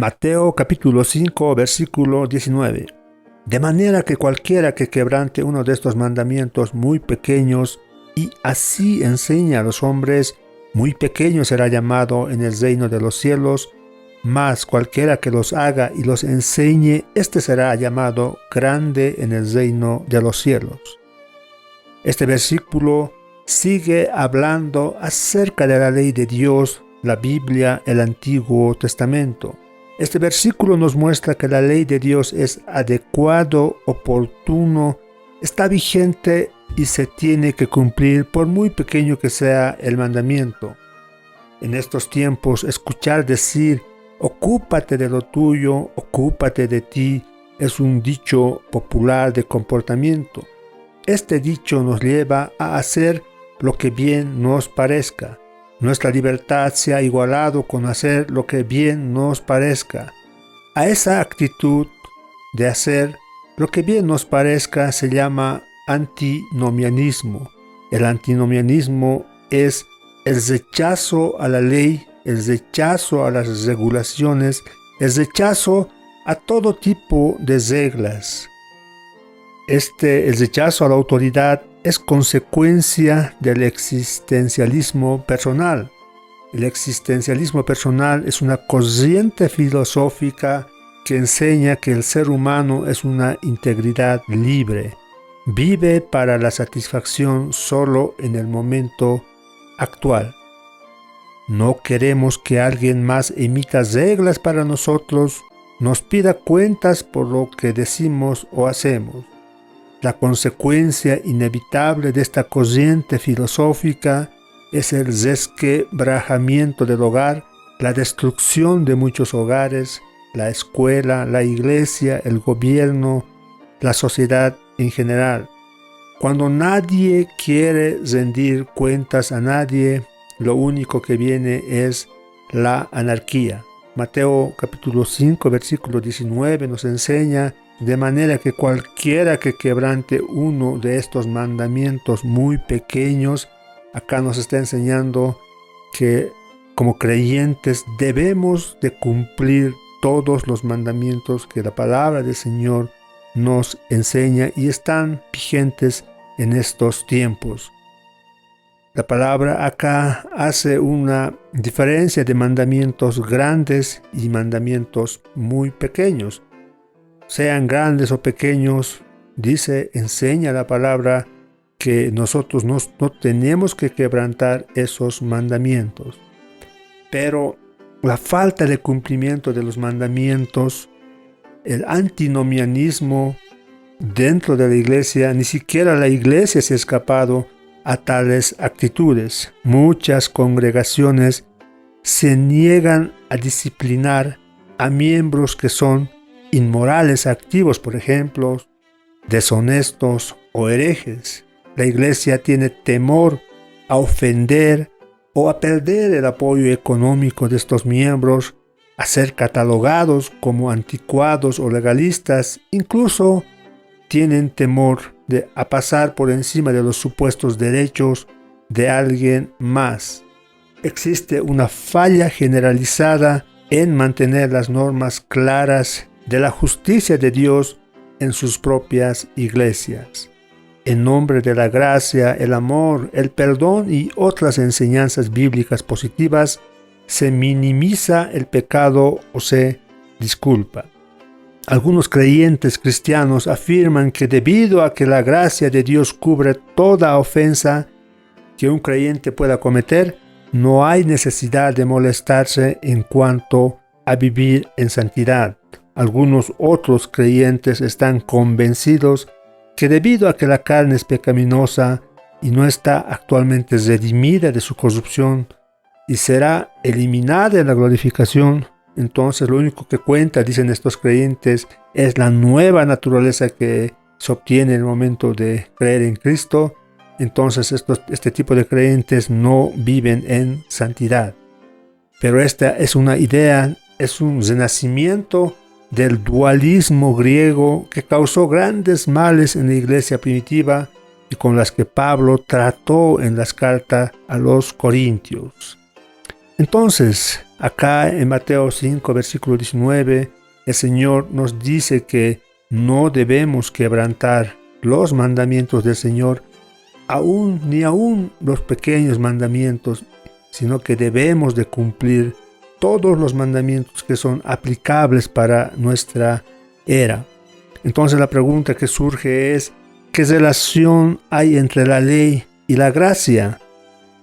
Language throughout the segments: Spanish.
Mateo capítulo 5, versículo 19. De manera que cualquiera que quebrante uno de estos mandamientos muy pequeños y así enseña a los hombres, muy pequeño será llamado en el reino de los cielos, mas cualquiera que los haga y los enseñe, éste será llamado grande en el reino de los cielos. Este versículo sigue hablando acerca de la ley de Dios, la Biblia, el Antiguo Testamento. Este versículo nos muestra que la ley de Dios es adecuado, oportuno, está vigente y se tiene que cumplir por muy pequeño que sea el mandamiento. En estos tiempos, escuchar decir, ocúpate de lo tuyo, ocúpate de ti, es un dicho popular de comportamiento. Este dicho nos lleva a hacer lo que bien nos parezca. Nuestra libertad se ha igualado con hacer lo que bien nos parezca. A esa actitud de hacer lo que bien nos parezca se llama antinomianismo. El antinomianismo es el rechazo a la ley, el rechazo a las regulaciones, el rechazo a todo tipo de reglas. El rechazo a la autoridad es consecuencia del existencialismo personal. El existencialismo personal es una corriente filosófica que enseña que el ser humano es una integridad libre. Vive para la satisfacción solo en el momento actual. No queremos que alguien más emita reglas para nosotros, nos pida cuentas por lo que decimos o hacemos. La consecuencia inevitable de esta corriente filosófica es el resquebrajamiento del hogar, la destrucción de muchos hogares, la escuela, la iglesia, el gobierno, la sociedad en general. Cuando nadie quiere rendir cuentas a nadie, lo único que viene es la anarquía. Mateo capítulo 5, versículo 19 nos enseña: de manera que cualquiera que quebrante uno de estos mandamientos muy pequeños, acá nos está enseñando que como creyentes debemos de cumplir todos los mandamientos que la palabra del Señor nos enseña y están vigentes en estos tiempos. La palabra acá hace una diferencia de mandamientos grandes y mandamientos muy pequeños. Sean grandes o pequeños, enseña la palabra que nosotros no tenemos que quebrantar esos mandamientos. Pero la falta de cumplimiento de los mandamientos, el antinomianismo dentro de la iglesia, ni siquiera la iglesia se ha escapado a tales actitudes. Muchas congregaciones se niegan a disciplinar a miembros que son inmorales activos, por ejemplo, deshonestos o herejes. La iglesia tiene temor a ofender o a perder el apoyo económico de estos miembros, a ser catalogados como anticuados o legalistas. Incluso tienen temor a pasar por encima de los supuestos derechos de alguien más. Existe una falla generalizada en mantener las normas claras de la justicia de Dios en sus propias iglesias. En nombre de la gracia, el amor, el perdón y otras enseñanzas bíblicas positivas, se minimiza el pecado o se disculpa. Algunos creyentes cristianos afirman que debido a que la gracia de Dios cubre toda ofensa que un creyente pueda cometer, no hay necesidad de molestarse en cuanto a vivir en santidad. Algunos otros creyentes están convencidos que debido a que la carne es pecaminosa y no está actualmente redimida de su corrupción y será eliminada en la glorificación, entonces lo único que cuenta, dicen estos creyentes, es la nueva naturaleza que se obtiene en el momento de creer en Cristo. Entonces este tipo de creyentes no viven en santidad. Pero esta es una idea, es un renacimiento del dualismo griego que causó grandes males en la iglesia primitiva y con las que Pablo trató en las cartas a los Corintios. Entonces, Acá en Mateo 5, versículo 19, el Señor nos dice que no debemos quebrantar los mandamientos del Señor, ni aún los pequeños mandamientos, sino que debemos de cumplir todos los mandamientos que son aplicables para nuestra era. Entonces la pregunta que surge es, ¿qué relación hay entre la ley y la gracia?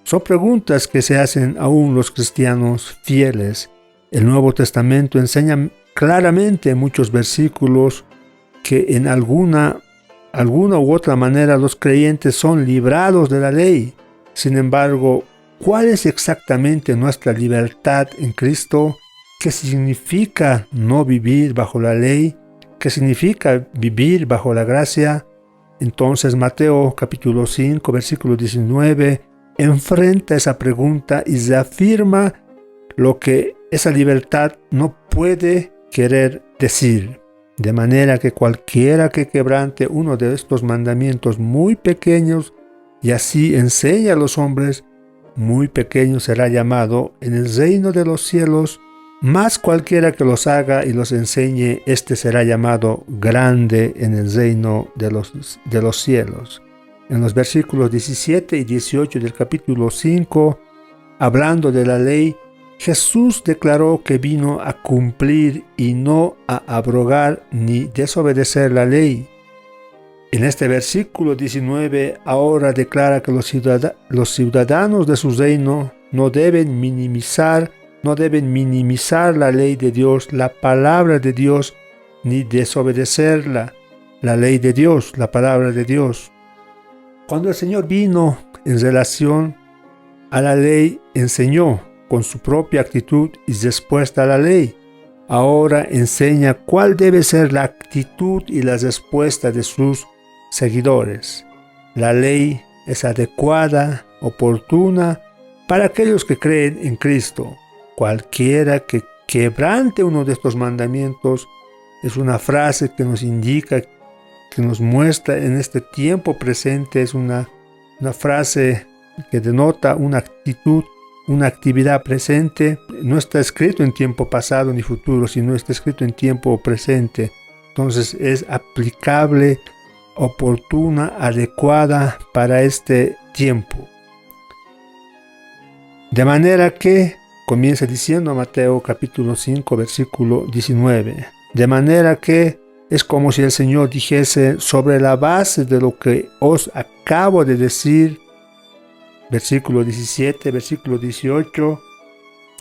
Son preguntas que se hacen aún los cristianos fieles. El Nuevo Testamento enseña claramente en muchos versículos que en alguna u otra manera los creyentes son librados de la ley. Sin embargo, ¿cuál es exactamente nuestra libertad en Cristo? ¿Qué significa no vivir bajo la ley? ¿Qué significa vivir bajo la gracia? Entonces Mateo capítulo 5, versículo 19, enfrenta esa pregunta y se afirma lo que esa libertad no puede querer decir. De manera que cualquiera que quebrante uno de estos mandamientos muy pequeños y así enseña a los hombres, muy pequeño será llamado en el reino de los cielos, mas cualquiera que los haga y los enseñe, éste será llamado grande en el reino de los cielos. En los versículos 17 y 18 del capítulo 5, hablando de la ley, Jesús declaró que vino a cumplir y no a abrogar ni desobedecer la ley. En este versículo 19 ahora declara que los ciudadanos de su reino no deben minimizar la ley de Dios, la palabra de Dios, ni desobedecerla, la ley de Dios, la palabra de Dios. Cuando el Señor vino en relación a la ley, enseñó con su propia actitud y respuesta a la ley. Ahora enseña cuál debe ser la actitud y la respuesta de sus seguidores. La ley es adecuada, oportuna para aquellos que creen en Cristo. Cualquiera que quebrante uno de estos mandamientos es una frase que nos indica, que nos muestra en este tiempo presente, es una frase que denota una actitud, una actividad presente. No está escrito en tiempo pasado ni futuro, sino está escrito en tiempo presente. Entonces es aplicable, oportuna, adecuada para este tiempo. De manera que, comienza diciendo Mateo capítulo 5, versículo 19, de manera que es como si el Señor dijese, sobre la base de lo que os acabo de decir, versículo 17, versículo 18,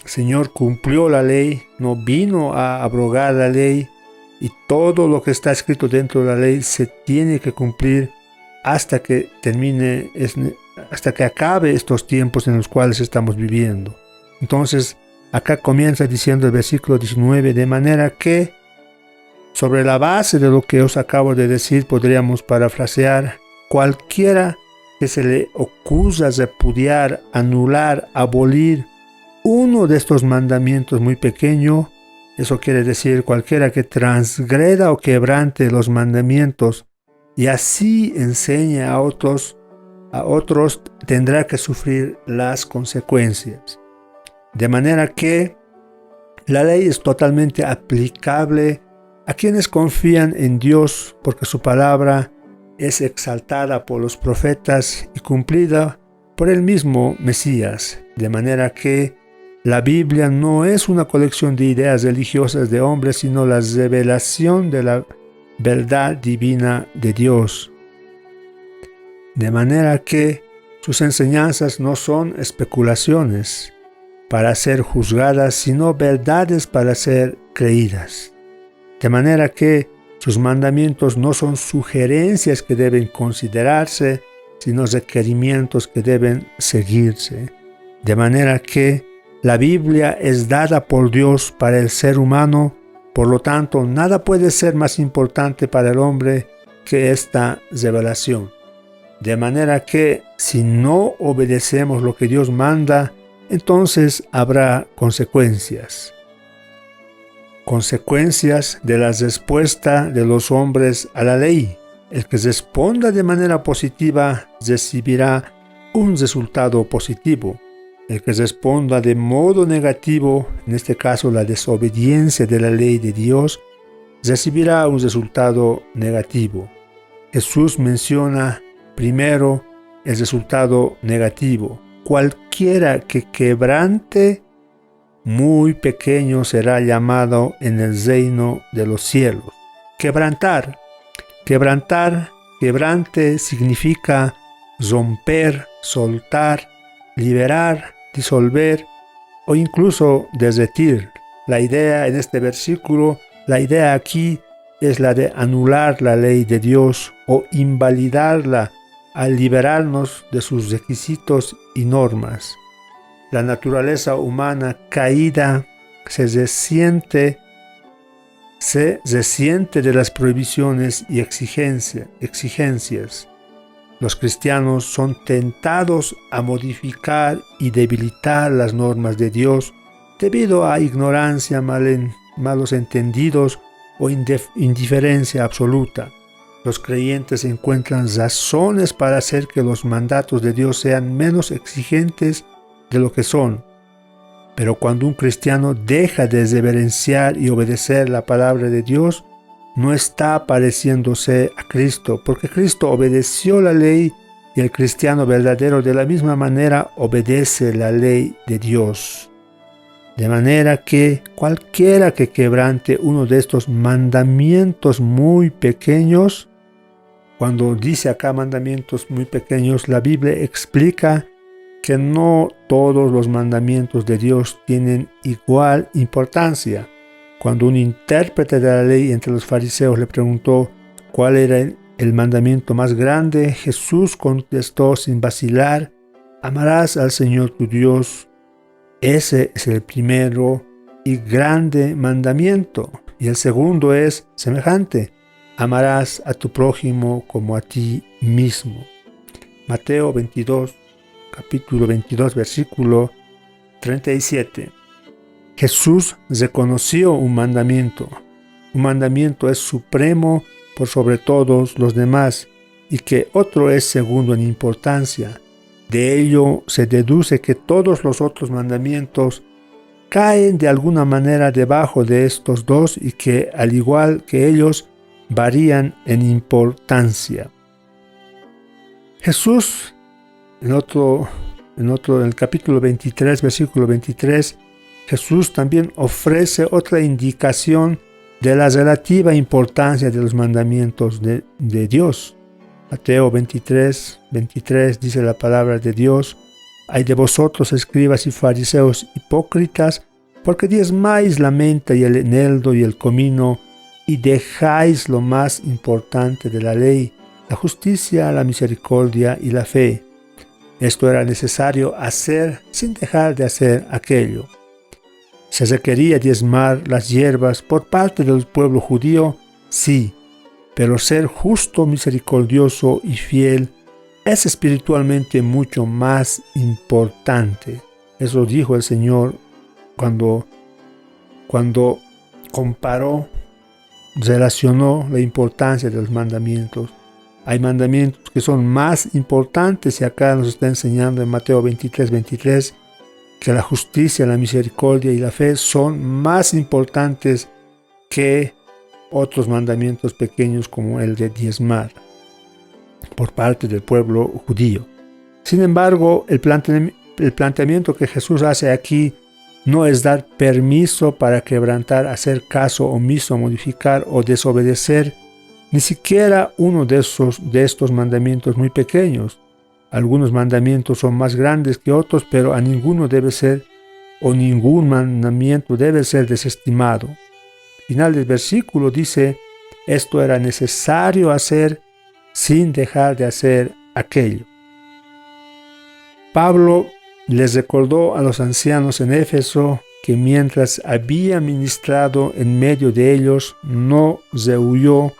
el Señor cumplió la ley, no vino a abrogar la ley, y todo lo que está escrito dentro de la ley se tiene que cumplir hasta que termine, hasta que acabe estos tiempos en los cuales estamos viviendo. Entonces, acá comienza diciendo el versículo 19, de manera que, sobre la base de lo que os acabo de decir, podríamos parafrasear, cualquiera que se le ocurra repudiar, anular, abolir uno de estos mandamientos muy pequeño, eso quiere decir cualquiera que transgreda o quebrante los mandamientos y así enseñe a otros tendrá que sufrir las consecuencias. De manera que la ley es totalmente aplicable a quienes confían en Dios, porque su palabra es exaltada por los profetas y cumplida por el mismo Mesías. De manera que la Biblia no es una colección de ideas religiosas de hombres, sino la revelación de la verdad divina de Dios. De manera que sus enseñanzas no son especulaciones para ser juzgadas, sino verdades para ser creídas. De manera que sus mandamientos no son sugerencias que deben considerarse, sino requerimientos que deben seguirse. De manera que la Biblia es dada por Dios para el ser humano, por lo tanto, nada puede ser más importante para el hombre que esta revelación. De manera que si no obedecemos lo que Dios manda, entonces habrá consecuencias. Consecuencias de la respuesta de los hombres a la ley. El que responda de manera positiva recibirá un resultado positivo. El que responda de modo negativo, en este caso la desobediencia de la ley de Dios, recibirá un resultado negativo. Jesús menciona primero el resultado negativo. Cualquiera que quebrante, muy pequeño será llamado en el reino de los cielos. Quebrantar. Quebrante significa romper, soltar, liberar, disolver o incluso derretir. La idea en este versículo, la idea aquí es la de anular la ley de Dios o invalidarla al liberarnos de sus requisitos y normas. La naturaleza humana caída se resiente de las prohibiciones y exigencias. Los cristianos son tentados a modificar y debilitar las normas de Dios debido a ignorancia, malos entendidos o indiferencia absoluta. Los creyentes encuentran razones para hacer que los mandatos de Dios sean menos exigentes de lo que son. Pero cuando un cristiano deja de reverenciar y obedecer la palabra de Dios, no está pareciéndose a Cristo, porque Cristo obedeció la ley y el cristiano verdadero de la misma manera obedece la ley de Dios. De manera que cualquiera que quebrante uno de estos mandamientos muy pequeños, cuando dice acá mandamientos muy pequeños, la Biblia explica que no todos los mandamientos de Dios tienen igual importancia. Cuando un intérprete de la ley entre los fariseos le preguntó cuál era el mandamiento más grande, Jesús contestó sin vacilar: amarás al Señor tu Dios. Ese es el primero y grande mandamiento. Y el segundo es semejante: amarás a tu prójimo como a ti mismo. Mateo 22, capítulo 22, versículo 37. Jesús reconoció un mandamiento. Un mandamiento es supremo por sobre todos los demás y que otro es segundo en importancia. De ello se deduce que todos los otros mandamientos caen de alguna manera debajo de estos dos y que, al igual que ellos, varían en importancia. Jesús, en el capítulo 23, versículo 23, Jesús también ofrece otra indicación de la relativa importancia de los mandamientos de Dios. Mateo 23, 23 dice la palabra de Dios: «Ay de vosotros, escribas y fariseos hipócritas, porque diezmáis la menta y el eneldo y el comino, y dejáis lo más importante de la ley, la justicia, la misericordia y la fe». Esto era necesario hacer sin dejar de hacer aquello. ¿Se requería diezmar las hierbas por parte del pueblo judío? Sí, pero ser justo, misericordioso y fiel es espiritualmente mucho más importante. Eso dijo el Señor cuando comparó, relacionó la importancia de los mandamientos. Hay mandamientos que son más importantes y acá nos está enseñando en Mateo 23, 23 que la justicia, la misericordia y la fe son más importantes que otros mandamientos pequeños como el de diezmar por parte del pueblo judío. Sin embargo, el planteamiento que Jesús hace aquí no es dar permiso para quebrantar, hacer caso omiso, modificar o desobedecer ni siquiera uno de estos mandamientos muy pequeños. Algunos mandamientos son más grandes que otros, pero a ninguno debe ser, o ningún mandamiento debe ser desestimado. Final del versículo dice: esto era necesario hacer sin dejar de hacer aquello. Pablo les recordó a los ancianos en Éfeso que mientras había ministrado en medio de ellos, no rehuyó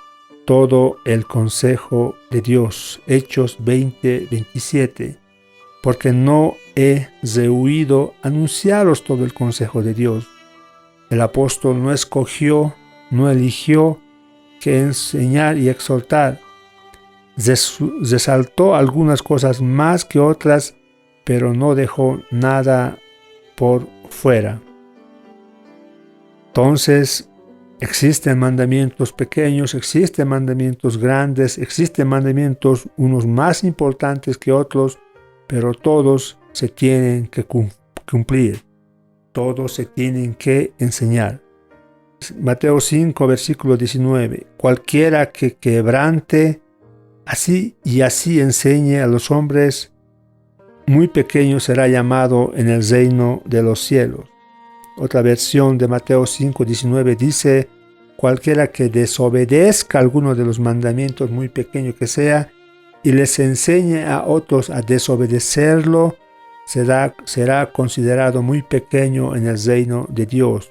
todo el consejo de Dios. Hechos 20, 27. Porque no he rehuido anunciaros todo el consejo de Dios. El apóstol no escogió, no eligió que enseñar y exhortar. Resaltó algunas cosas más que otras pero no dejó nada por fuera. Entonces, existen mandamientos pequeños, existen mandamientos grandes, existen mandamientos unos más importantes que otros, pero todos se tienen que cumplir, todos se tienen que enseñar. Mateo 5, versículo 19. Cualquiera que quebrante así enseñe a los hombres, muy pequeño será llamado en el reino de los cielos. Otra versión de Mateo 5, 19 dice: cualquiera que desobedezca alguno de los mandamientos, muy pequeño que sea, y les enseñe a otros a desobedecerlo, será considerado muy pequeño en el reino de Dios.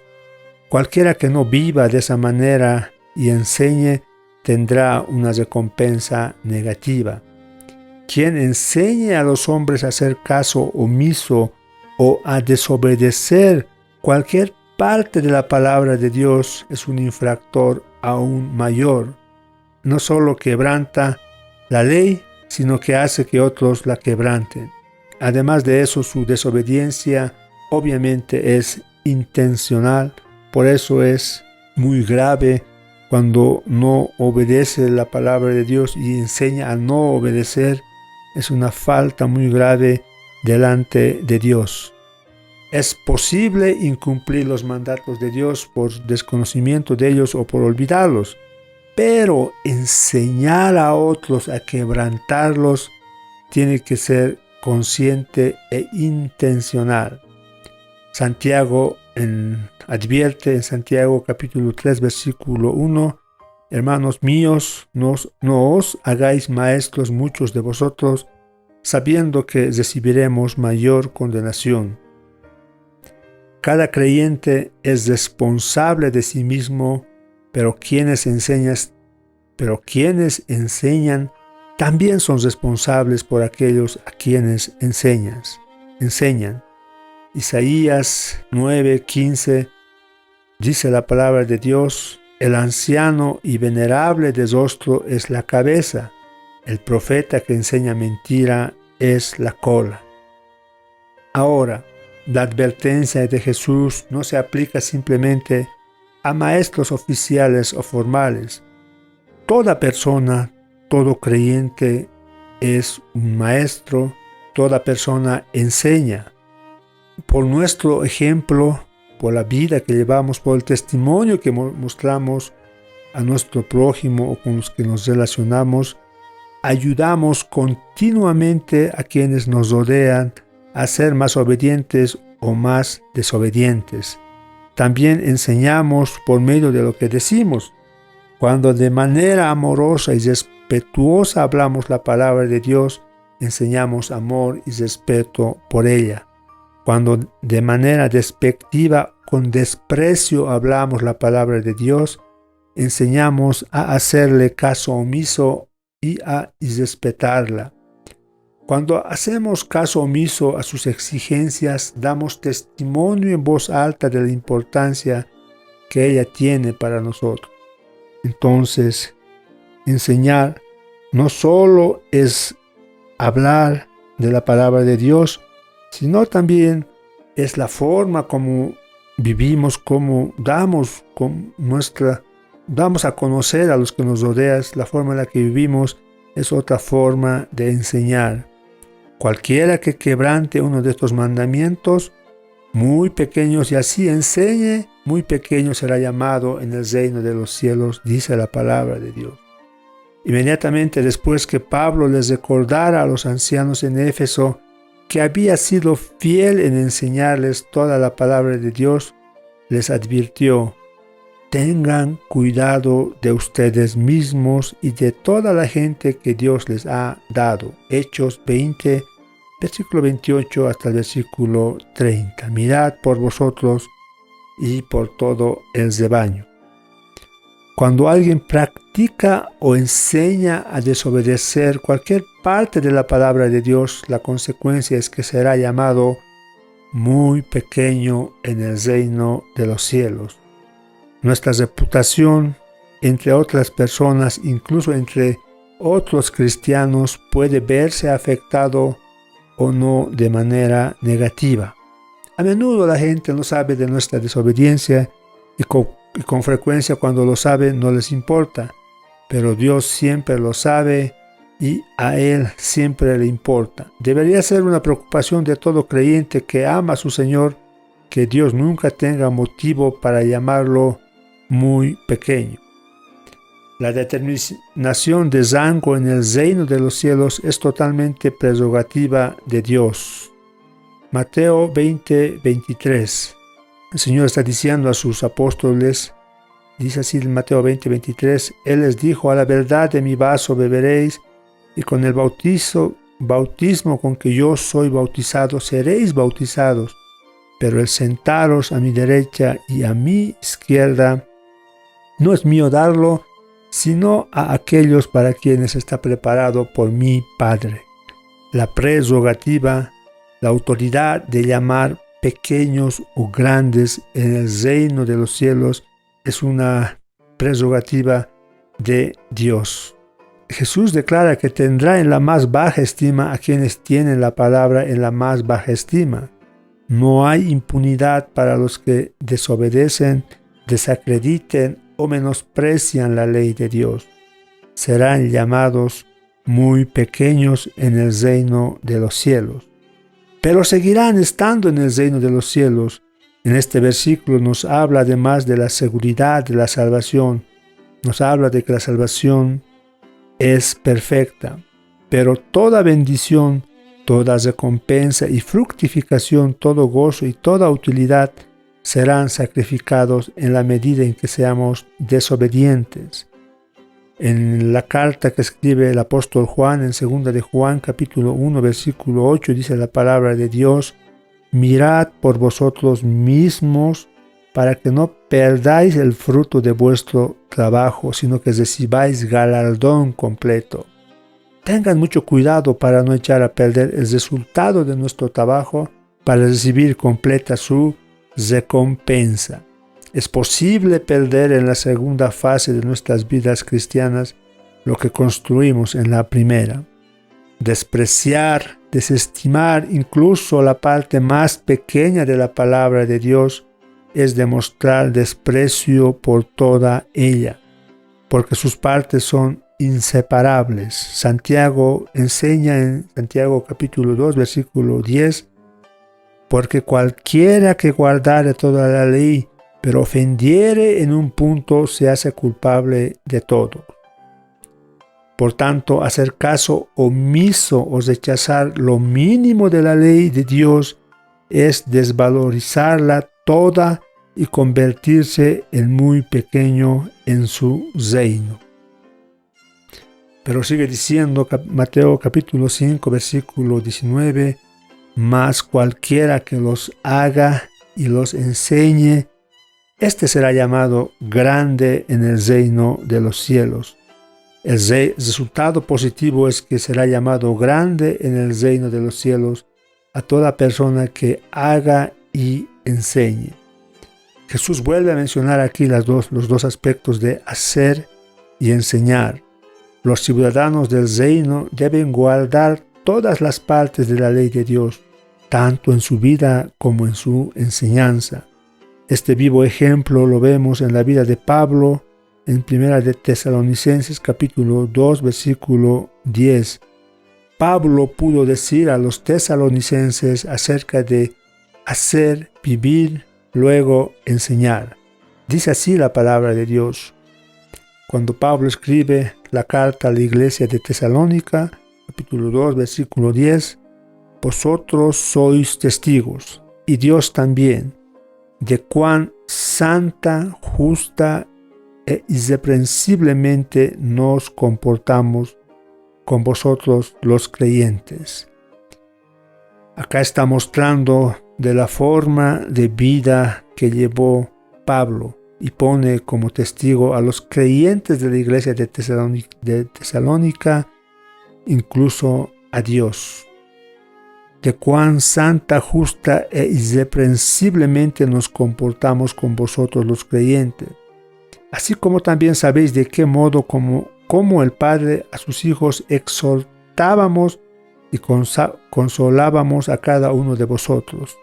Cualquiera que no viva de esa manera y enseñe, tendrá una recompensa negativa. Quien enseñe a los hombres a hacer caso omiso o a desobedecer cualquier parte de la palabra de Dios es un infractor aún mayor. No solo quebranta la ley, sino que hace que otros la quebranten. Además de eso, su desobediencia obviamente es intencional. Por eso es muy grave cuando no obedece la palabra de Dios y enseña a no obedecer. Es una falta muy grave delante de Dios. Es posible incumplir los mandatos de Dios por desconocimiento de ellos o por olvidarlos, pero enseñar a otros a quebrantarlos tiene que ser consciente e intencional. Santiago advierte en Santiago capítulo 3 versículo 1: hermanos míos, no os hagáis maestros muchos de vosotros, sabiendo que recibiremos mayor condenación. Cada creyente es responsable de sí mismo, pero quienes enseñan también son responsables por aquellos a quienes enseñan. Isaías 9:15 dice la palabra de Dios: el anciano y venerable de rostro es la cabeza, el profeta que enseña mentira es la cola. Ahora, la advertencia de Jesús no se aplica simplemente a maestros oficiales o formales. Toda persona, todo creyente es un maestro, toda persona enseña. Por nuestro ejemplo, por la vida que llevamos, por el testimonio que mostramos a nuestro prójimo o con los que nos relacionamos, ayudamos continuamente a quienes nos rodean a ser más obedientes o más desobedientes. También enseñamos por medio de lo que decimos. Cuando de manera amorosa y respetuosa hablamos la palabra de Dios, enseñamos amor y respeto por ella. Cuando de manera despectiva, con desprecio hablamos la palabra de Dios, enseñamos a hacerle caso omiso y a irrespetarla. Cuando hacemos caso omiso a sus exigencias, damos testimonio en voz alta de la importancia que ella tiene para nosotros. Entonces, enseñar no solo es hablar de la palabra de Dios, sino también es la forma como vivimos, como damos a conocer a los que nos rodean. La forma en la que vivimos es otra forma de enseñar. Cualquiera que quebrante uno de estos mandamientos, muy pequeños, y así enseñe, muy pequeño será llamado en el reino de los cielos, dice la palabra de Dios. Inmediatamente después que Pablo les recordara a los ancianos en Éfeso que había sido fiel en enseñarles toda la palabra de Dios, les advirtió: tengan cuidado de ustedes mismos y de toda la gente que Dios les ha dado. Hechos 20, versículo 28 hasta el versículo 30. Mirad por vosotros y por todo el rebaño. Cuando alguien practica o enseña a desobedecer cualquier parte de la palabra de Dios, la consecuencia es que será llamado muy pequeño en el reino de los cielos. Nuestra reputación entre otras personas, incluso entre otros cristianos, puede verse afectado o no de manera negativa. A menudo la gente no sabe de nuestra desobediencia y con frecuencia cuando lo sabe no les importa, pero Dios siempre lo sabe y a Él siempre le importa. Debería ser una preocupación de todo creyente que ama a su Señor que Dios nunca tenga motivo para llamarlo muy pequeño. La determinación de rango en el reino de los cielos es totalmente prerrogativa de Dios. Mateo 20:23. El Señor está diciendo a sus apóstoles, dice así en Mateo 20:23, Él les dijo, a la verdad de mi vaso beberéis, y con el bautismo con que yo soy bautizado, seréis bautizados, pero el sentaros a mi derecha y a mi izquierda, no es mío darlo, sino a aquellos para quienes está preparado por mi Padre. La prerrogativa, la autoridad de llamar pequeños o grandes en el reino de los cielos es una prerrogativa de Dios. Jesús declara que tendrá en la más baja estima a quienes tienen la palabra en la más baja estima. No hay impunidad para los que desobedecen, desacrediten o menosprecian la ley de Dios. Serán llamados muy pequeños en el reino de los cielos. Pero seguirán estando en el reino de los cielos. En este versículo nos habla además de la seguridad de la salvación. Nos habla de que la salvación es perfecta. Pero toda bendición, toda recompensa y fructificación, todo gozo y toda utilidad serán sacrificados en la medida en que seamos desobedientes. En la carta que escribe el apóstol Juan, en 2 de Juan, capítulo 1, versículo 8, dice la palabra de Dios, mirad por vosotros mismos para que no perdáis el fruto de vuestro trabajo, sino que recibáis galardón completo. Tengan mucho cuidado para no echar a perder el resultado de nuestro trabajo para recibir completa su recompensa. Es posible perder en la segunda fase de nuestras vidas cristianas lo que construimos en la primera. Despreciar, desestimar incluso la parte más pequeña de la palabra de Dios es demostrar desprecio por toda ella, porque sus partes son inseparables. Santiago enseña en Santiago capítulo 2, versículo 10, porque cualquiera que guardare toda la ley, pero ofendiere en un punto, se hace culpable de todo. Por tanto, hacer caso omiso o rechazar lo mínimo de la ley de Dios es desvalorizarla toda y convertirse en muy pequeño en su reino. Pero sigue diciendo Mateo capítulo 5, versículo 19, mas cualquiera que los haga y los enseñe, este será llamado grande en el reino de los cielos. El resultado positivo es que será llamado grande en el reino de los cielos a toda persona que haga y enseñe. Jesús vuelve a mencionar aquí los dos aspectos de hacer y enseñar. Los ciudadanos del reino deben guardar todas las partes de la ley de Dios, tanto en su vida como en su enseñanza. Este vivo ejemplo lo vemos en la vida de Pablo en 1 de Tesalonicenses capítulo 2 versículo 10. Pablo pudo decir a los tesalonicenses acerca de hacer, vivir, luego enseñar. Dice así la palabra de Dios. Cuando Pablo escribe la carta a la iglesia de Tesalónica, capítulo 2, versículo 10, vosotros sois testigos, y Dios también, de cuán santa, justa e irreprensiblemente nos comportamos con vosotros los creyentes. Acá está mostrando de la forma de vida que llevó Pablo y pone como testigo a los creyentes de la iglesia de Tesalónica, incluso a Dios. De cuán santa, justa e irreprensiblemente nos comportamos con vosotros los creyentes. Así como también sabéis de qué modo como el Padre a sus hijos exhortábamos y consolábamos a cada uno de vosotros.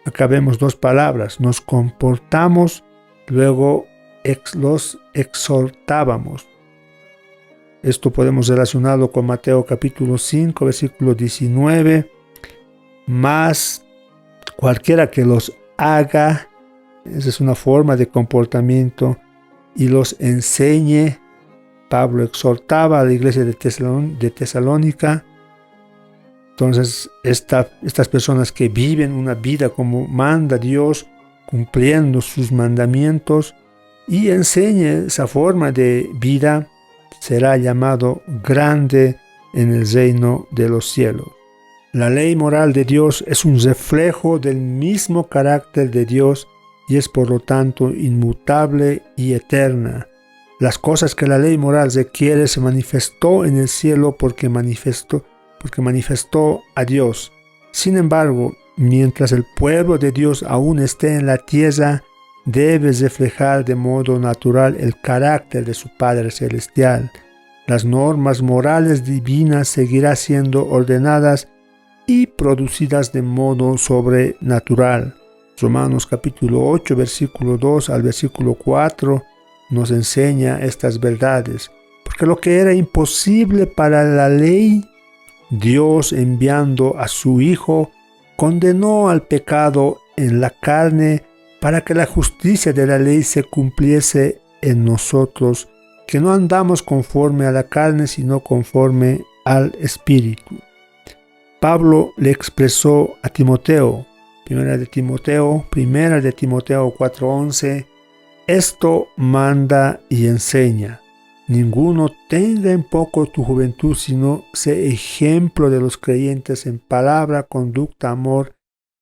Acá vemos dos palabras, nos comportamos, luego los exhortábamos. Esto podemos relacionarlo con Mateo capítulo 5, versículo 19. Más cualquiera que los haga, esa es una forma de comportamiento, y los enseñe. Pablo exhortaba a la iglesia de Tesalónica. Entonces, estas personas que viven una vida como manda Dios, cumpliendo sus mandamientos, y enseñe esa forma de vida, será llamado grande en el reino de los cielos. La ley moral de Dios es un reflejo del mismo carácter de Dios y es por lo tanto inmutable y eterna. Las cosas que la ley moral requiere se manifestó en el cielo porque manifestó a Dios. Sin embargo, mientras el pueblo de Dios aún esté en la tierra, debe reflejar de modo natural el carácter de su Padre Celestial. Las normas morales divinas seguirán siendo ordenadas y producidas de modo sobrenatural. Romanos capítulo 8, versículo 2 al versículo 4 nos enseña estas verdades. Porque lo que era imposible para la ley, Dios, enviando a su Hijo, condenó al pecado en la carne para que la justicia de la ley se cumpliese en nosotros, que no andamos conforme a la carne, sino conforme al Espíritu. Pablo le expresó a Timoteo, primera de Timoteo 4:11, esto manda y enseña. Ninguno tenga en poco tu juventud, sino sé ejemplo de los creyentes en palabra, conducta, amor,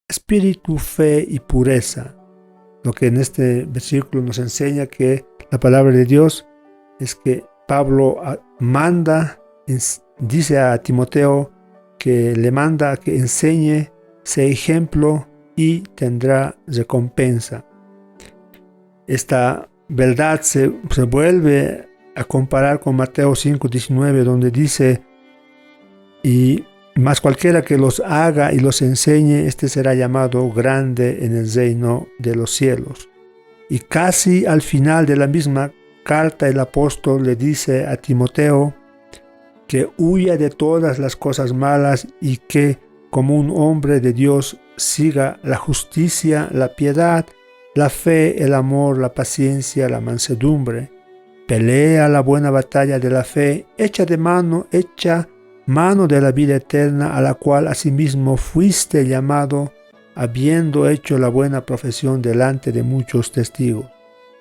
espíritu, fe y pureza. Lo que en este versículo nos enseña que la palabra de Dios es que Pablo dice a Timoteo que le manda que enseñe, sea ejemplo y tendrá recompensa. Esta verdad se vuelve a comparar con Mateo 5:19, donde dice, y más cualquiera que los haga y los enseñe, este será llamado grande en el reino de los cielos. Y casi al final de la misma carta el apóstol le dice a Timoteo que huya de todas las cosas malas y que como un hombre de Dios siga la justicia, la piedad, la fe, el amor, la paciencia, la mansedumbre. Pelea la buena batalla de la fe, echa mano de la vida eterna, a la cual asimismo fuiste llamado, habiendo hecho la buena profesión delante de muchos testigos.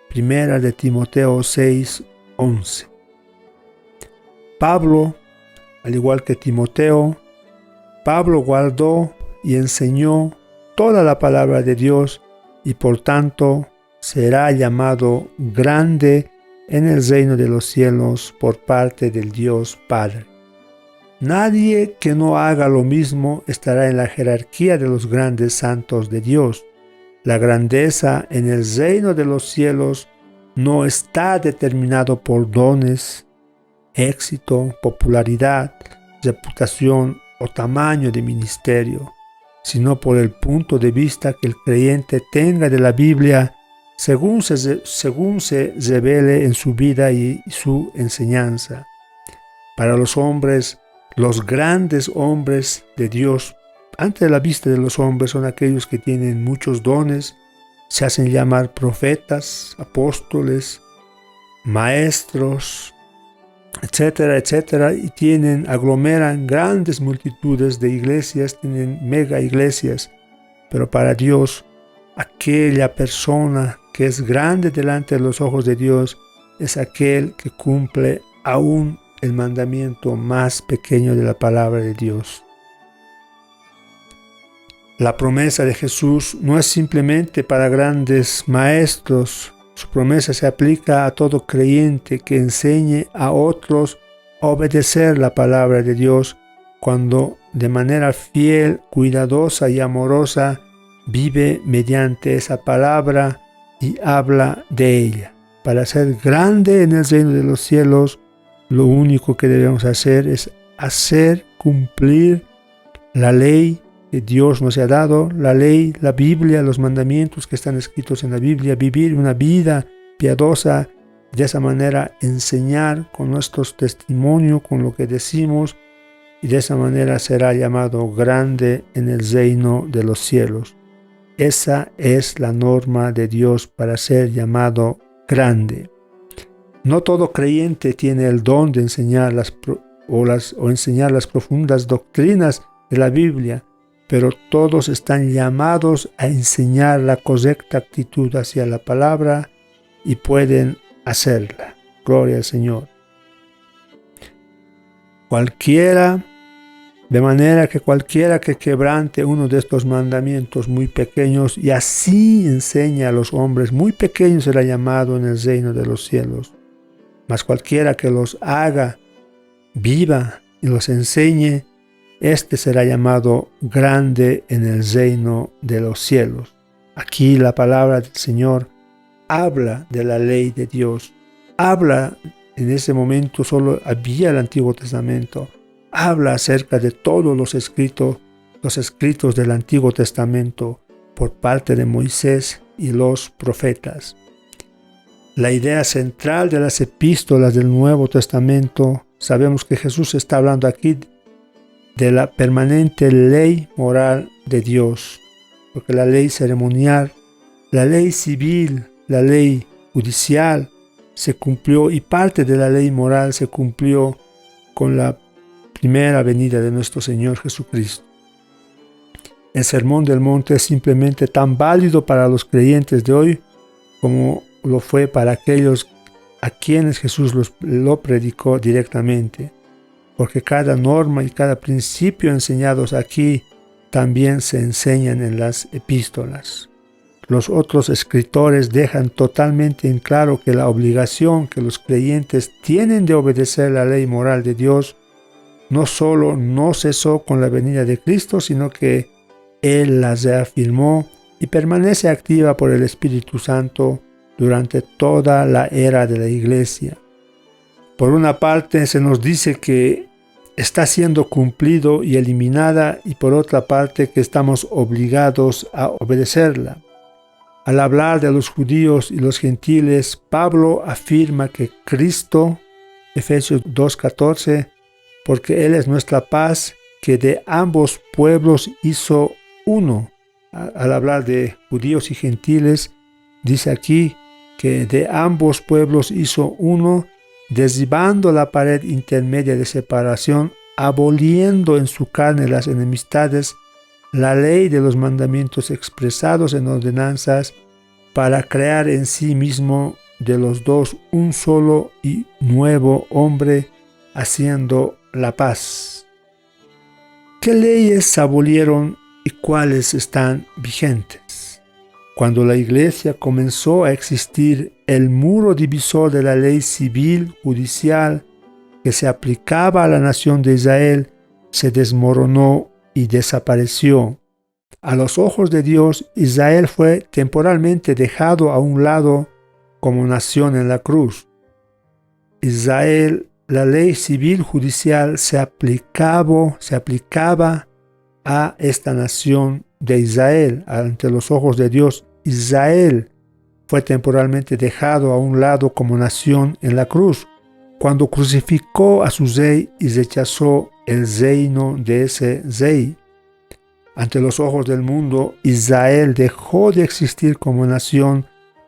Primera de Timoteo 6:11. Pablo, al igual que Timoteo, Pablo guardó y enseñó toda la palabra de Dios y por tanto será llamado grande en el reino de los cielos por parte del Dios Padre. Nadie que no haga lo mismo estará en la jerarquía de los grandes santos de Dios. La grandeza en el reino de los cielos no está determinado por dones, éxito, popularidad, reputación o tamaño de ministerio, sino por el punto de vista que el creyente tenga de la Biblia según se revele en su vida y su enseñanza. Para los hombres, los grandes hombres de Dios, ante la vista de los hombres, son aquellos que tienen muchos dones, se hacen llamar profetas, apóstoles, maestros, etcétera, etcétera, y aglomeran grandes multitudes de iglesias, tienen mega iglesias. Pero para Dios, aquella persona que es grande delante de los ojos de Dios es aquel que cumple aún el mandamiento más pequeño de la palabra de Dios. La promesa de Jesús no es simplemente para grandes maestros. Su promesa se aplica a todo creyente que enseñe a otros a obedecer la palabra de Dios cuando de manera fiel, cuidadosa y amorosa vive mediante esa palabra y habla de ella. Para ser grande en el reino de los cielos, lo único que debemos hacer es hacer cumplir La ley que Dios nos ha dado, la ley, la Biblia, los mandamientos que están escritos en la Biblia, vivir una vida piadosa, de esa manera enseñar con nuestros testimonios, con lo que decimos, y de esa manera será llamado grande en el reino de los cielos. Esa es la norma de Dios para ser llamado grande. No todo creyente tiene el don de enseñar enseñar las profundas doctrinas de la Biblia, pero todos están llamados a enseñar la correcta actitud hacia la palabra y pueden hacerla. Gloria al Señor. De manera que cualquiera que quebrante uno de estos mandamientos muy pequeños y así enseña a los hombres muy pequeños será llamado en el reino de los cielos. Mas cualquiera que los haga, viva y los enseñe, este será llamado grande en el reino de los cielos. Aquí la palabra del Señor habla de la ley de Dios. Habla, en ese momento solo había el Antiguo Testamento. Habla acerca de todos los escritos del Antiguo Testamento por parte de Moisés y los profetas. La idea central de las epístolas del Nuevo Testamento, sabemos que Jesús está hablando aquí de la permanente ley moral de Dios, porque la ley ceremonial, la ley civil, la ley judicial se cumplió y parte de la ley moral se cumplió con la primera venida de nuestro Señor Jesucristo. El Sermón del Monte es simplemente tan válido para los creyentes de hoy como lo fue para aquellos a quienes Jesús lo predicó directamente, porque cada norma y cada principio enseñados aquí también se enseñan en las epístolas. Los otros escritores dejan totalmente en claro que la obligación que los creyentes tienen de obedecer la ley moral de Dios no solo no cesó con la venida de Cristo, sino que Él la reafirmó y permanece activa por el Espíritu Santo durante toda la era de la Iglesia. Por una parte se nos dice que está siendo cumplido y eliminada, y por otra parte que estamos obligados a obedecerla. Al hablar de los judíos y los gentiles, Pablo afirma que Cristo, Efesios 2:14, porque Él es nuestra paz, que de ambos pueblos hizo uno. Al hablar de judíos y gentiles, dice aquí que de ambos pueblos hizo uno, derribando la pared intermedia de separación, aboliendo en su carne las enemistades, la ley de los mandamientos expresados en ordenanzas, para crear en sí mismo de los dos un solo y nuevo hombre, haciendo la paz. ¿Qué leyes se abolieron y cuáles están vigentes? Cuando la Iglesia comenzó a existir, el muro divisor de la ley civil judicial que se aplicaba a la nación de Israel se desmoronó y desapareció. A los ojos de Dios, Israel fue temporalmente dejado a un lado como nación en la cruz. Israel, la ley civil judicial se aplicaba a esta nación de Israel. Ante los ojos de Dios, Israel fue temporalmente dejado a un lado como nación en la cruz, cuando crucificó a su rey y rechazó el reino de ese rey. Ante los ojos del mundo, Israel dejó de existir como nación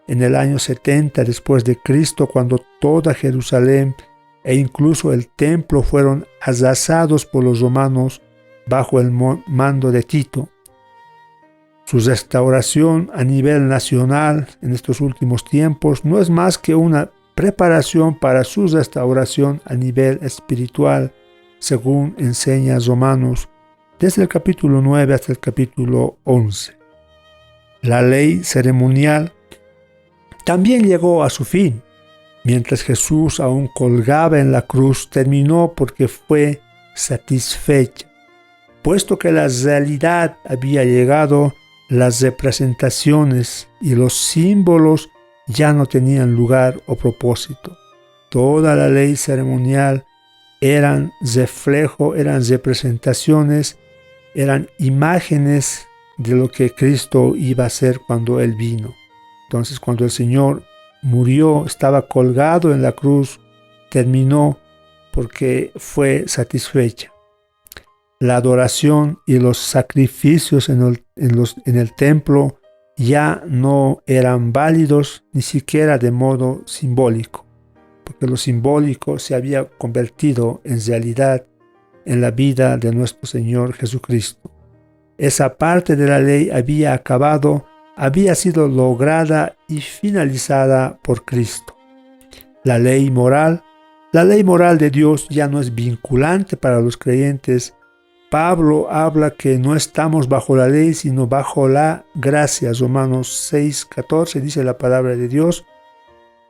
en el año 70 después de Cristo, cuando toda Jerusalén e incluso el templo fueron arrasados por los romanos bajo el mando de Tito. Su restauración a nivel nacional en estos últimos tiempos no es más que una preparación para su restauración a nivel espiritual, según enseña Romanos, desde el capítulo 9 hasta el capítulo 11. La ley ceremonial también llegó a su fin. Mientras Jesús aún colgaba en la cruz, terminó porque fue satisfecha. Puesto que la realidad había llegado, las representaciones y los símbolos ya no tenían lugar o propósito. Toda la ley ceremonial eran representaciones eran imágenes de lo que Cristo iba a hacer cuando Él vino. Entonces, cuando el Señor murió, estaba colgado en la cruz, terminó porque fue satisfecha. La adoración y los sacrificios en el templo ya no eran válidos ni siquiera de modo simbólico, porque lo simbólico se había convertido en realidad en la vida de nuestro Señor Jesucristo. Esa parte de la ley había acabado, había sido lograda y finalizada por Cristo. La ley moral de Dios ya no es vinculante para los creyentes. Pablo habla que no estamos bajo la ley, sino bajo la gracia. Romanos 6:14 dice la palabra de Dios: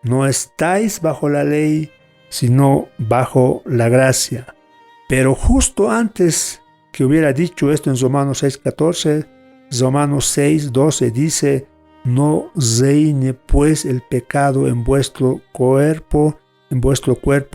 no estáis bajo la ley, sino bajo la gracia. Pero justo antes que hubiera dicho esto en Romanos 6:14, Romanos 6:12 dice: no reine pues el pecado en vuestro cuerpo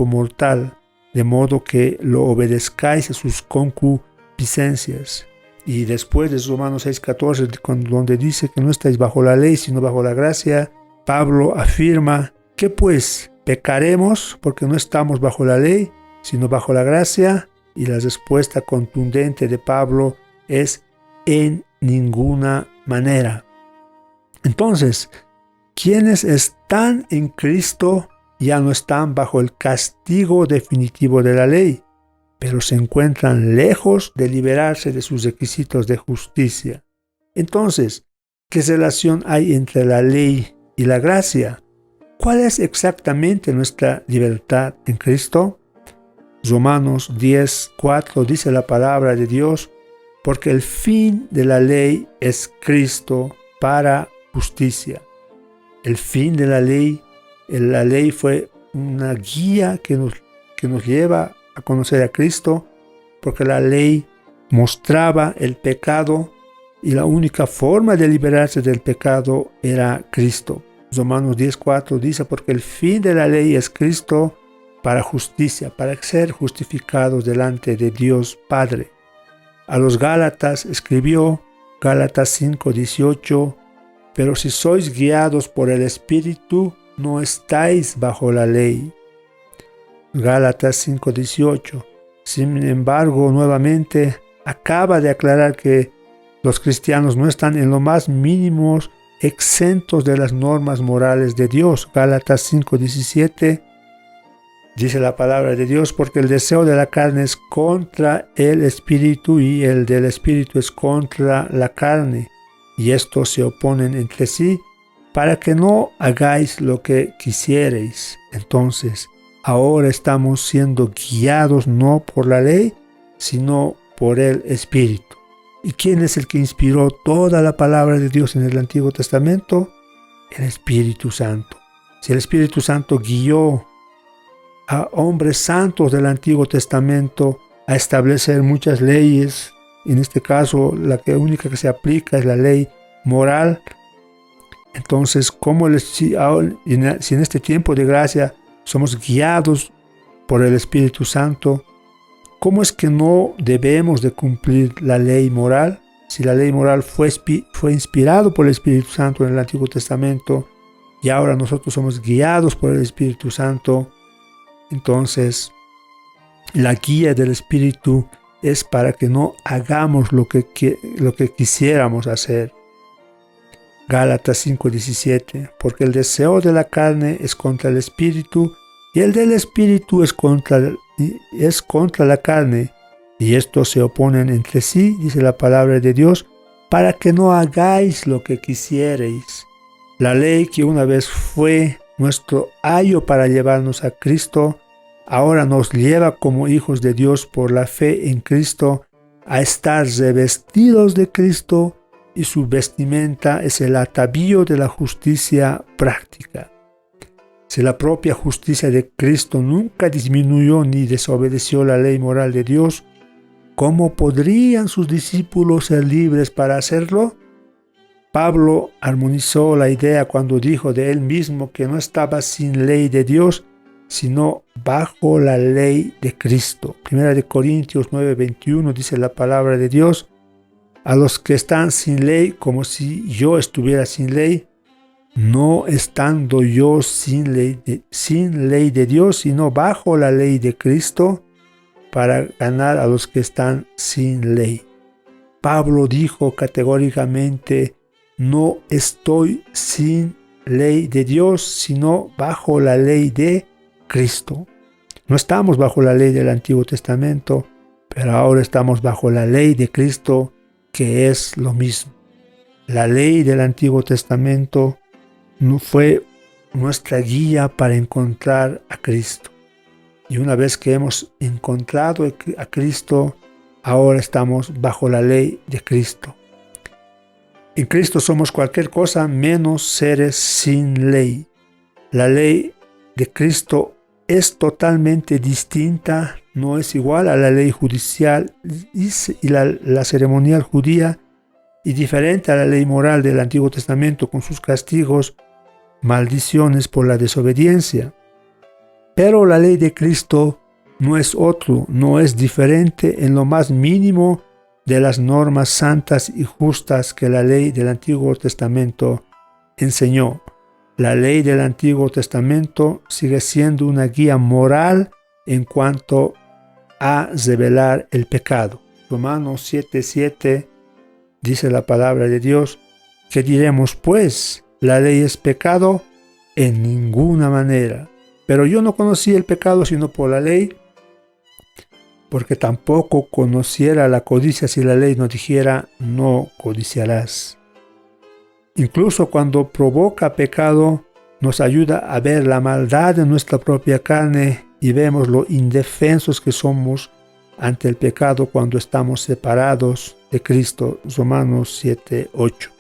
mortal, de modo que lo obedezcáis a sus concupiscencias. Y después de Romanos 6:14, donde dice que no estáis bajo la ley, sino bajo la gracia, Pablo afirma: ¿qué pues? ¿Pecaremos porque no estamos bajo la ley, sino bajo la gracia? Y la respuesta contundente de Pablo es: en ninguna manera. Entonces, quienes están en Cristo ya no están bajo el castigo definitivo de la ley, pero se encuentran lejos de liberarse de sus requisitos de justicia. Entonces, ¿qué relación hay entre la ley y la gracia? ¿Cuál es exactamente nuestra libertad en Cristo? Romanos 10:4 dice la palabra de Dios: porque el fin de la ley es Cristo para justicia. El fin de la ley fue una guía que nos lleva a conocer a Cristo, porque la ley mostraba el pecado y la única forma de liberarse del pecado era Cristo. Romanos 10:4 dice: porque el fin de la ley es Cristo para justicia, para ser justificados delante de Dios Padre. A los Gálatas escribió, Gálatas 5:18: pero si sois guiados por el Espíritu, no estáis bajo la ley. Gálatas 5:18. Sin embargo, nuevamente acaba de aclarar que los cristianos no están en lo más mínimo exentos de las normas morales de Dios. Gálatas 5:17 dice la palabra de Dios: porque el deseo de la carne es contra el Espíritu y el del Espíritu es contra la carne, y estos se oponen entre sí, para que no hagáis lo que quisierais. Entonces, ahora estamos siendo guiados no por la ley, sino por el Espíritu. ¿Y quién es el que inspiró toda la palabra de Dios en el Antiguo Testamento? El Espíritu Santo. Si el Espíritu Santo guió a hombres santos del Antiguo Testamento a establecer muchas leyes, en este caso la única que se aplica es la ley moral, entonces, si en este tiempo de gracia somos guiados por el Espíritu Santo, ¿cómo es que no debemos de cumplir la ley moral? Si la ley moral fue inspirado por el Espíritu Santo en el Antiguo Testamento y ahora nosotros somos guiados por el Espíritu Santo, entonces la guía del Espíritu es para que no hagamos lo que quisiéramos hacer. Gálatas 5:17, porque el deseo de la carne es contra el Espíritu y el del Espíritu es contra la carne, y estos se oponen entre sí, dice la palabra de Dios, para que no hagáis lo que quisierais. La ley que una vez fue nuestro ayo para llevarnos a Cristo, ahora nos lleva como hijos de Dios por la fe en Cristo a estar revestidos de Cristo, y su vestimenta es el atavío de la justicia práctica. Si la propia justicia de Cristo nunca disminuyó ni desobedeció la ley moral de Dios, ¿cómo podrían sus discípulos ser libres para hacerlo? Pablo armonizó la idea cuando dijo de él mismo que no estaba sin ley de Dios, sino bajo la ley de Cristo. 1 Corintios 9:21 dice la palabra de Dios: a los que están sin ley como si yo estuviera sin ley, no estando yo sin ley de Dios, sino bajo la ley de Cristo, para ganar a los que están sin ley. Pablo dijo categóricamente, no estoy sin ley de Dios, sino bajo la ley de Cristo. No estamos bajo la ley del Antiguo Testamento, pero ahora estamos bajo la ley de Cristo, que es lo mismo. La ley del Antiguo Testamento no fue nuestra guía para encontrar a Cristo. Y una vez que hemos encontrado a Cristo, ahora estamos bajo la ley de Cristo. En Cristo somos cualquier cosa menos seres sin ley. La ley de Cristo es totalmente distinta, no es igual a la ley judicial y la ceremonial judía, y diferente a la ley moral del Antiguo Testamento con sus castigos, maldiciones por la desobediencia. Pero la ley de Cristo no es otro, no es diferente en lo más mínimo de las normas santas y justas que la ley del Antiguo Testamento enseñó. La ley del Antiguo Testamento sigue siendo una guía moral en cuanto a revelar el pecado. Romanos 7:7 dice la palabra de Dios: ¿qué diremos pues? ¿La ley es pecado? En ninguna manera. Pero yo no conocí el pecado sino por la ley, porque tampoco conociera la codicia si la ley no dijera, no codiciarás. Incluso cuando provoca pecado, nos ayuda a ver la maldad de nuestra propia carne y vemos lo indefensos que somos ante el pecado cuando estamos separados de Cristo. Romanos 7:8.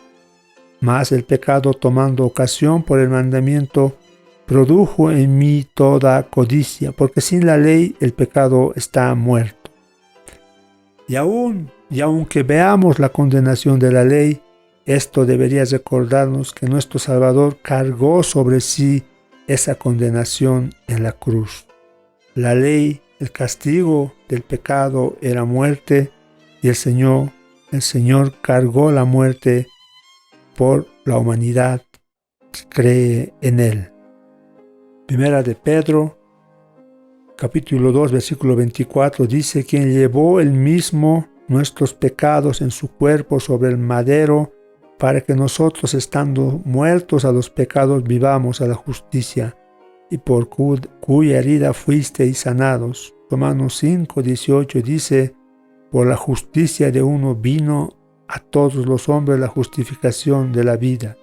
Mas el pecado, tomando ocasión por el mandamiento, produjo en mí toda codicia, porque sin la ley el pecado está muerto. Y aunque veamos la condenación de la ley, esto debería recordarnos que nuestro Salvador cargó sobre sí esa condenación en la cruz. La ley, el castigo del pecado era muerte, y el Señor cargó la muerte por la humanidad que cree en Él. Primera de Pedro, capítulo 2, versículo 24, dice: quien llevó él mismo nuestros pecados en su cuerpo sobre el madero, para que nosotros, estando muertos a los pecados, vivamos a la justicia, y por cuya herida fuisteis sanados. Romanos 5, 18 dice: por la justicia de uno vino a todos los hombres la justificación de la vida.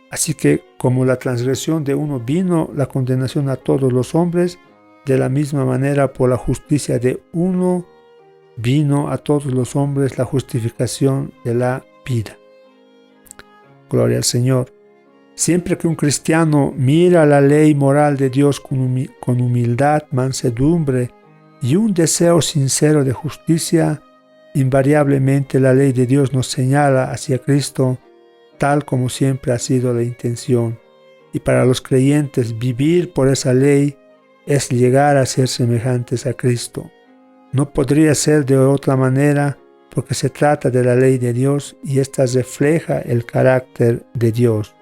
Así que, como la transgresión de uno vino la condenación a todos los hombres, de la misma manera por la justicia de uno vino a todos los hombres la justificación de la vida. Gloria al Señor. Siempre que un cristiano mira la ley moral de Dios con humildad, mansedumbre y un deseo sincero de justicia, invariablemente la ley de Dios nos señala hacia Cristo, tal como siempre ha sido la intención. Y para los creyentes, vivir por esa ley es llegar a ser semejantes a Cristo. No podría ser de otra manera, porque se trata de la ley de Dios y ésta refleja el carácter de Dios.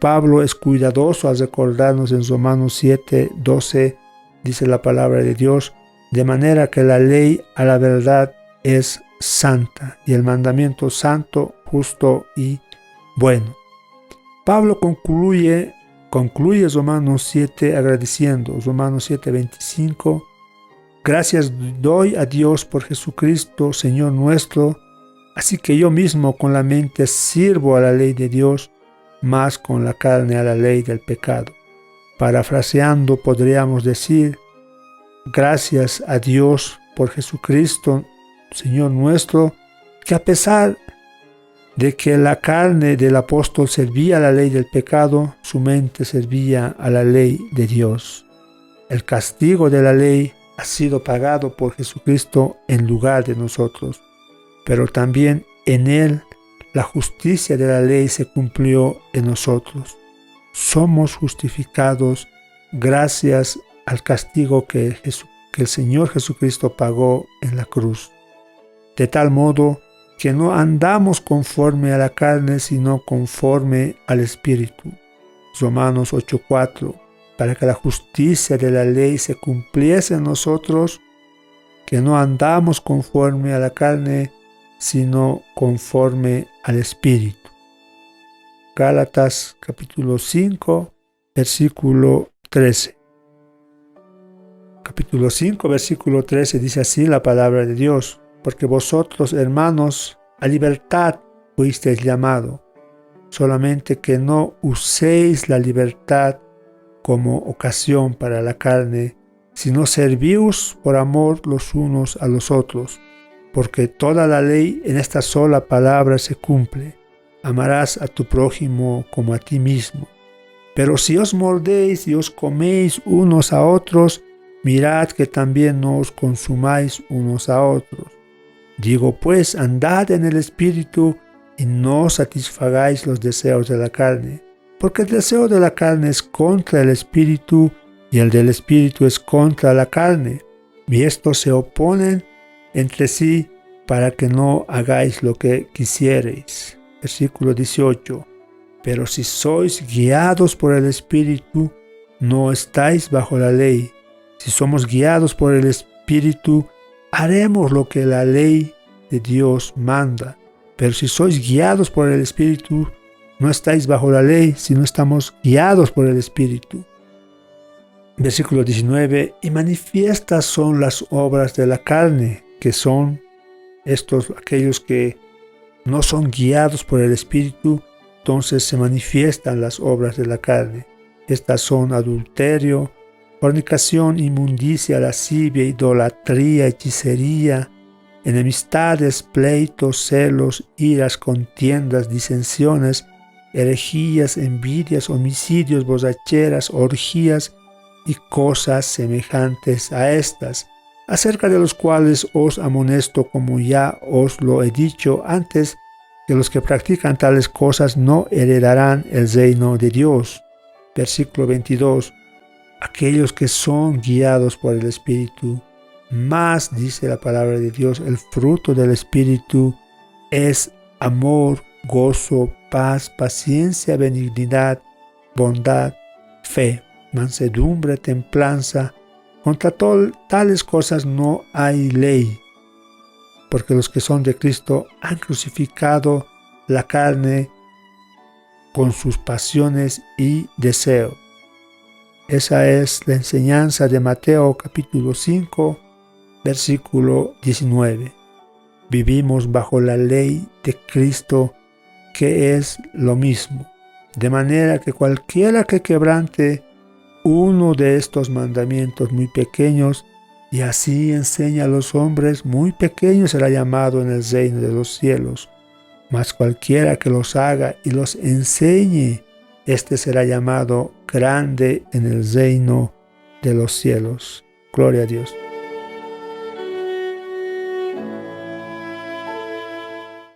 Pablo es cuidadoso al recordarnos en Romanos 7, 12, dice la palabra de Dios: de manera que la ley a la verdad es santa, y el mandamiento santo, justo y bueno. Pablo concluye Romanos 7 agradeciendo. Romanos 7, 25. Gracias doy a Dios por Jesucristo, Señor nuestro. Así que yo mismo con la mente sirvo a la ley de Dios, más con la carne a la ley del pecado. Parafraseando, podríamos decir: gracias a Dios por Jesucristo, Señor nuestro, que a pesar de que la carne del apóstol servía a la ley del pecado, su mente servía a la ley de Dios. El castigo de la ley ha sido pagado por Jesucristo en lugar de nosotros, pero también en Él la justicia de la ley se cumplió en nosotros. Somos justificados gracias al castigo que el Señor Jesucristo pagó en la cruz. De tal modo que no andamos conforme a la carne, sino conforme al Espíritu. Romanos 8:4. Para que la justicia de la ley se cumpliese en nosotros, que no andamos conforme a la carne, sino conforme al Espíritu. Gálatas capítulo 5, versículo 13. Capítulo 5, versículo 13 dice así la palabra de Dios: porque vosotros, hermanos, a libertad fuisteis llamados, solamente que no uséis la libertad como ocasión para la carne, sino servíos por amor los unos a los otros, porque toda la ley en esta sola palabra se cumple: amarás a tu prójimo como a ti mismo. Pero si os mordéis y os coméis unos a otros, mirad que también no os consumáis unos a otros. Digo pues, andad en el Espíritu y no satisfagáis los deseos de la carne, porque el deseo de la carne es contra el Espíritu y el del Espíritu es contra la carne, y estos se oponen entre sí para que no hagáis lo que quisiereis. Versículo 18. Pero si sois guiados por el Espíritu, no estáis bajo la ley. Si somos guiados por el Espíritu, haremos lo que la ley de Dios manda. Pero si sois guiados por el Espíritu, no estáis bajo la ley, sino estamos guiados por el Espíritu. Versículo 19. Y manifiestas son las obras de la carne, que son aquellos que no son guiados por el Espíritu. Entonces se manifiestan las obras de la carne. Estas son adulterio, fornicación, inmundicia, lascivia, idolatría, hechicería, enemistades, pleitos, celos, iras, contiendas, disensiones, herejías, envidias, homicidios, borracheras, orgías y cosas semejantes a estas, acerca de los cuales os amonesto, como ya os lo he dicho antes, que los que practican tales cosas no heredarán el reino de Dios. Versículo 22. Aquellos que son guiados por el Espíritu, más, dice la palabra de Dios, el fruto del Espíritu es amor, gozo, paz, paciencia, benignidad, bondad, fe, mansedumbre, templanza. Contra tales cosas no hay ley, porque los que son de Cristo han crucificado la carne con sus pasiones y deseos. Esa es la enseñanza de Mateo capítulo 5, versículo 19. Vivimos bajo la ley de Cristo, que es lo mismo, de manera que cualquiera que quebrante uno de estos mandamientos muy pequeños y así enseña a los hombres, muy pequeño será llamado en el reino de los cielos. Mas cualquiera que los haga y los enseñe, este será llamado grande en el reino de los cielos. Gloria a Dios.